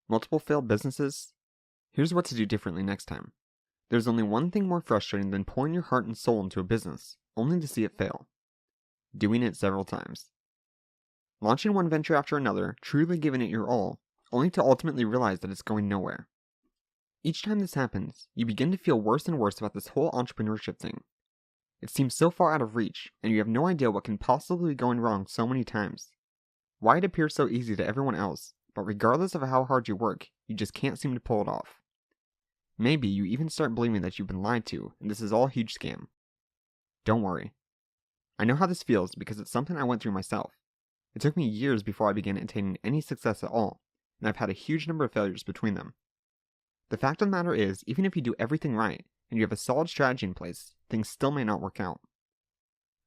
Multiple failed businesses? Here's what to do differently next time. There's only one thing more frustrating than pouring your heart and soul into a business, only to see it fail. Doing it several times. Launching one venture after another, truly giving it your all, only to ultimately realize that it's going nowhere. Each time this happens, you begin to feel worse and worse about this whole entrepreneurship thing. It seems so far out of reach, and you have no idea what can possibly be going wrong so many times. Why it appears so easy to everyone else, but regardless of how hard you work, you just can't seem to pull it off. Maybe you even start believing that you've been lied to, and this is all a huge scam. Don't worry. I know how this feels because it's something I went through myself. It took me years before I began attaining any success at all, and I've had a huge number of failures between them. The fact of the matter is, even if you do everything right, and you have a solid strategy in place, things still may not work out.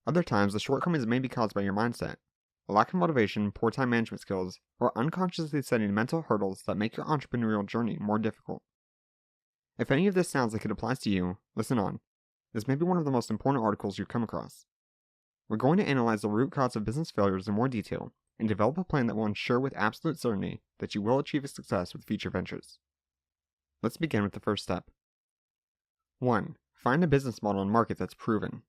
Other times, the shortcomings may be caused by your mindset, a lack of motivation, poor time management skills, or unconsciously setting mental hurdles that make your entrepreneurial journey more difficult. If any of this sounds like it applies to you, listen on. This may be one of the most important articles you've come across. We're going to analyze the root cause of business failures in more detail, and develop a plan that will ensure with absolute certainty that you will achieve success with future ventures. Let's begin with the first step. 1. Find a business model and market that's proven.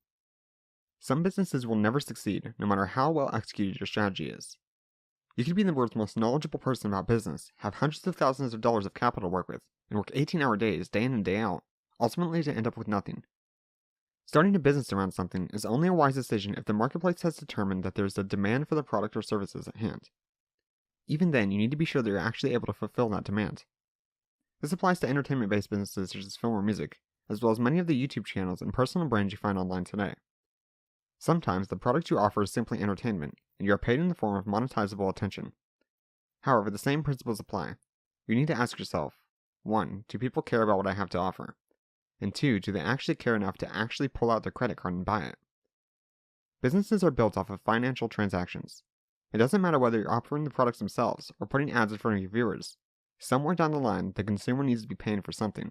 Some businesses will never succeed, no matter how well executed your strategy is. You could be the world's most knowledgeable person about business, have hundreds of thousands of dollars of capital to work with, and work 18-hour days, day in and day out, ultimately to end up with nothing. Starting a business around something is only a wise decision if the marketplace has determined that there is a demand for the product or services at hand. Even then, you need to be sure that you're actually able to fulfill that demand. This applies to entertainment-based businesses such as film or music, as well as many of the YouTube channels and personal brands you find online today. Sometimes the product you offer is simply entertainment, and you are paid in the form of monetizable attention. However, the same principles apply. You need to ask yourself, 1. Do people care about what I have to offer? And 2. Do they actually care enough to actually pull out their credit card and buy it? Businesses are built off of financial transactions. It doesn't matter whether you're offering the products themselves or putting ads in front of your viewers. Somewhere down the line, the consumer needs to be paying for something.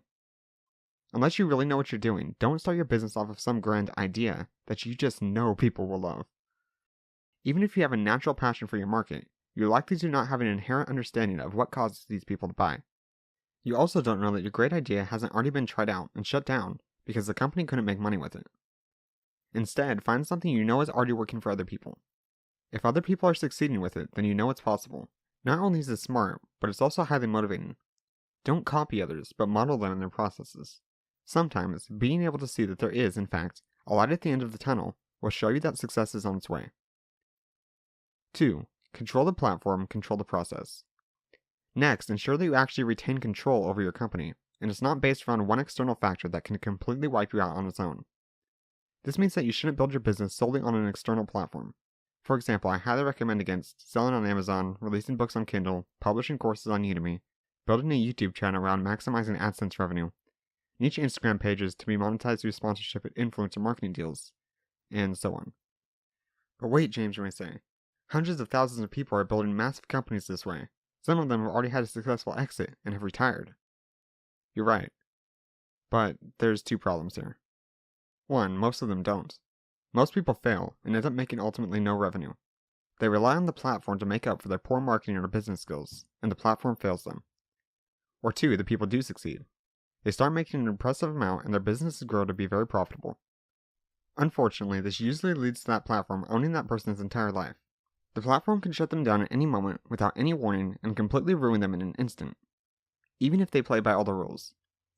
Unless you really know what you're doing, don't start your business off of some grand idea that you just know people will love. Even if you have a natural passion for your market, you likely do not have an inherent understanding of what causes these people to buy. You also don't know that your great idea hasn't already been tried out and shut down because the company couldn't make money with it. Instead, find something you know is already working for other people. If other people are succeeding with it, then you know it's possible. Not only is it smart, but it's also highly motivating. Don't copy others, but model them in their processes. Sometimes, being able to see that there is, in fact, a light at the end of the tunnel will show you that success is on its way. 2. Control the platform, control the process. Next, ensure that you actually retain control over your company, and it's not based around one external factor that can completely wipe you out on its own. This means that you shouldn't build your business solely on an external platform. For example, I highly recommend against selling on Amazon, releasing books on Kindle, publishing courses on Udemy, building a YouTube channel around maximizing AdSense revenue, niche Instagram pages to be monetized through sponsorship and influencer marketing deals, and so on. But wait, James, you may say. Hundreds of thousands of people are building massive companies this way. Some of them have already had a successful exit and have retired. You're right. But there's 2 problems here. 1, most of them don't. Most people fail and end up making ultimately no revenue. They rely on the platform to make up for their poor marketing or business skills, and the platform fails them. Or 2, the people do succeed. They start making an impressive amount and their businesses grow to be very profitable. Unfortunately, this usually leads to that platform owning that person's entire life. The platform can shut them down at any moment without any warning and completely ruin them in an instant. Even if they play by all the rules.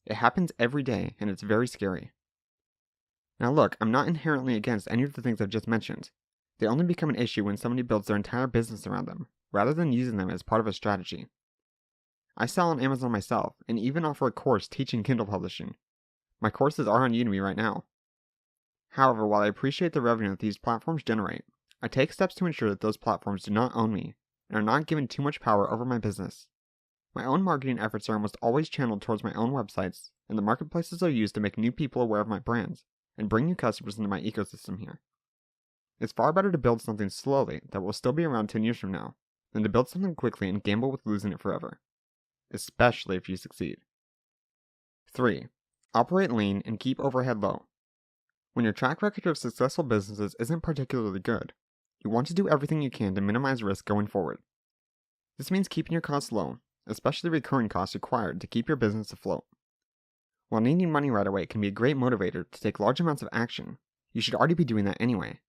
It happens every day and it's very scary. Now look, I'm not inherently against any of the things I've just mentioned. They only become an issue when somebody builds their entire business around them, rather than using them as part of a strategy. I sell on Amazon myself, and even offer a course teaching Kindle publishing. My courses are on Udemy right now. However, while I appreciate the revenue that these platforms generate, I take steps to ensure that those platforms do not own me, and are not given too much power over my business. My own marketing efforts are almost always channeled towards my own websites, and the marketplaces are used to make new people aware of my brand, and bring new customers into my ecosystem here. It's far better to build something slowly that will still be around 10 years from now, than to build something quickly and gamble with losing it forever. Especially if you succeed. 3. Operate lean and keep overhead low. When your track record of successful businesses isn't particularly good, you want to do everything you can to minimize risk going forward. This means keeping your costs low, especially the recurring costs required to keep your business afloat. While needing money right away can be a great motivator to take large amounts of action, you should already be doing that anyway.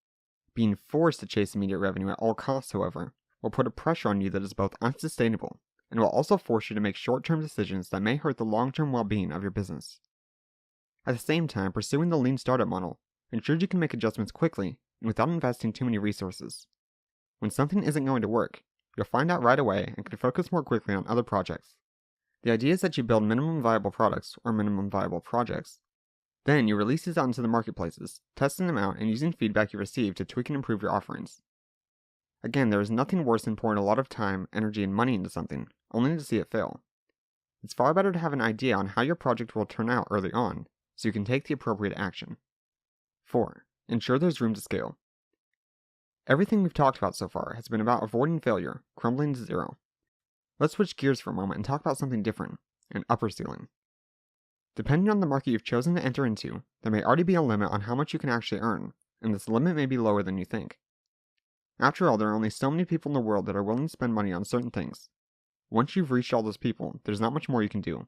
Being forced to chase immediate revenue at all costs, however, will put a pressure on you that is both unsustainable and will also force you to make short-term decisions that may hurt the long-term well-being of your business. At the same time, pursuing the lean startup model ensures you can make adjustments quickly and without investing too many resources. When something isn't going to work, you'll find out right away and can focus more quickly on other projects. The idea is that you build minimum viable products or minimum viable projects. Then you release these out into the marketplaces, testing them out and using feedback you receive to tweak and improve your offerings. Again, there is nothing worse than pouring a lot of time, energy, and money into something, only to see it fail. It's far better to have an idea on how your project will turn out early on, so you can take the appropriate action. 4. Ensure there's room to scale. Everything we've talked about so far has been about avoiding failure, crumbling to zero. Let's switch gears for a moment and talk about something different, an upper ceiling. Depending on the market you've chosen to enter into, there may already be a limit on how much you can actually earn, and this limit may be lower than you think. After all, there are only so many people in the world that are willing to spend money on certain things. Once you've reached all those people, there's not much more you can do.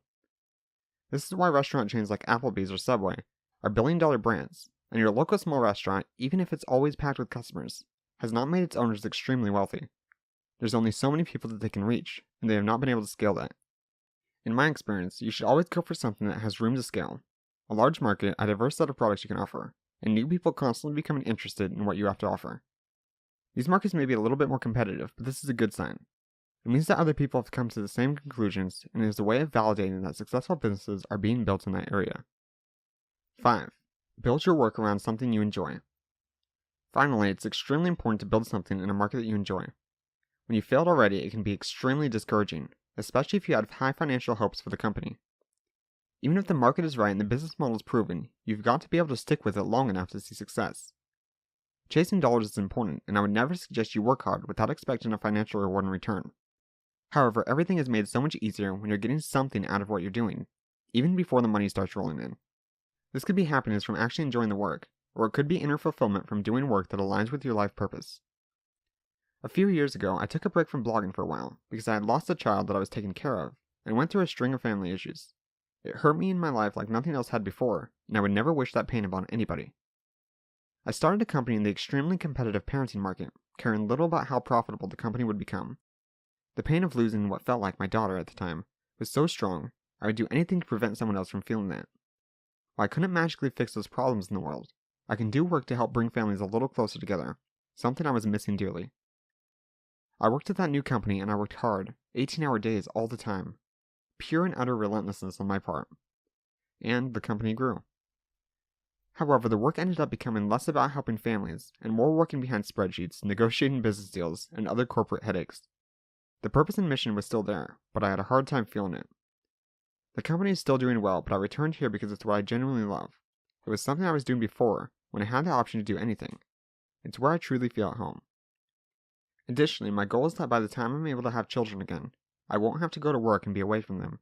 This is why restaurant chains like Applebee's or Subway are billion-dollar brands, and your local small restaurant, even if it's always packed with customers, has not made its owners extremely wealthy. There's only so many people that they can reach, and they have not been able to scale that. In my experience, you should always go for something that has room to scale, a large market, a diverse set of products you can offer, and new people constantly becoming interested in what you have to offer. These markets may be a little bit more competitive, but this is a good sign. It means that other people have come to the same conclusions, and it is a way of validating that successful businesses are being built in that area. 5. Build your work around something you enjoy. Finally, it's extremely important to build something in a market that you enjoy. When you failed already, it can be extremely discouraging, especially if you had high financial hopes for the company. Even if the market is right and the business model is proven, you've got to be able to stick with it long enough to see success. Chasing dollars is important, and I would never suggest you work hard without expecting a financial reward in return. However, everything is made so much easier when you're getting something out of what you're doing, even before the money starts rolling in. This could be happiness from actually enjoying the work, or it could be inner fulfillment from doing work that aligns with your life purpose. A few years ago, I took a break from blogging for a while because I had lost a child that I was taking care of and went through a string of family issues. It hurt me in my life like nothing else had before, and I would never wish that pain upon anybody. I started a company in the extremely competitive parenting market, caring little about how profitable the company would become. The pain of losing what felt like my daughter at the time was so strong, I would do anything to prevent someone else from feeling that. While I couldn't magically fix those problems in the world, I can do work to help bring families a little closer together, something I was missing dearly. I worked at that new company and I worked hard, 18-hour days all the time. Pure and utter relentlessness on my part. And the company grew. However, the work ended up becoming less about helping families and more working behind spreadsheets, negotiating business deals, and other corporate headaches. The purpose and mission was still there, but I had a hard time feeling it. The company is still doing well, but I returned here because it's what I genuinely love. It was something I was doing before, when I had the option to do anything. It's where I truly feel at home. Additionally, my goal is that by the time I'm able to have children again, I won't have to go to work and be away from them.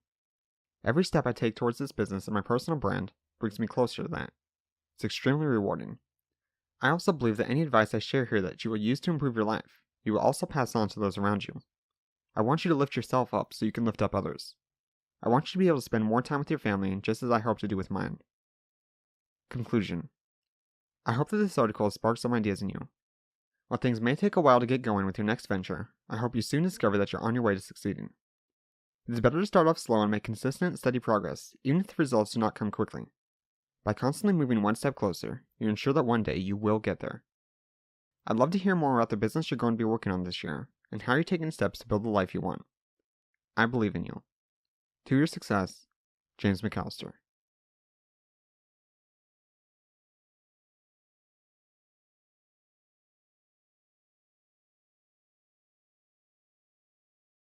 Every step I take towards this business and my personal brand brings me closer to that. It's extremely rewarding. I also believe that any advice I share here that you will use to improve your life, you will also pass on to those around you. I want you to lift yourself up so you can lift up others. I want you to be able to spend more time with your family just as I hope to do with mine. Conclusion. I hope that this article has sparked some ideas in you. While things may take a while to get going with your next venture, I hope you soon discover that you're on your way to succeeding. It is better to start off slow and make consistent, steady progress, even if the results do not come quickly. By constantly moving one step closer, you ensure that one day you will get there. I'd love to hear more about the business you're going to be working on this year, and how you're taking steps to build the life you want. I believe in you. To your success, James McAllister.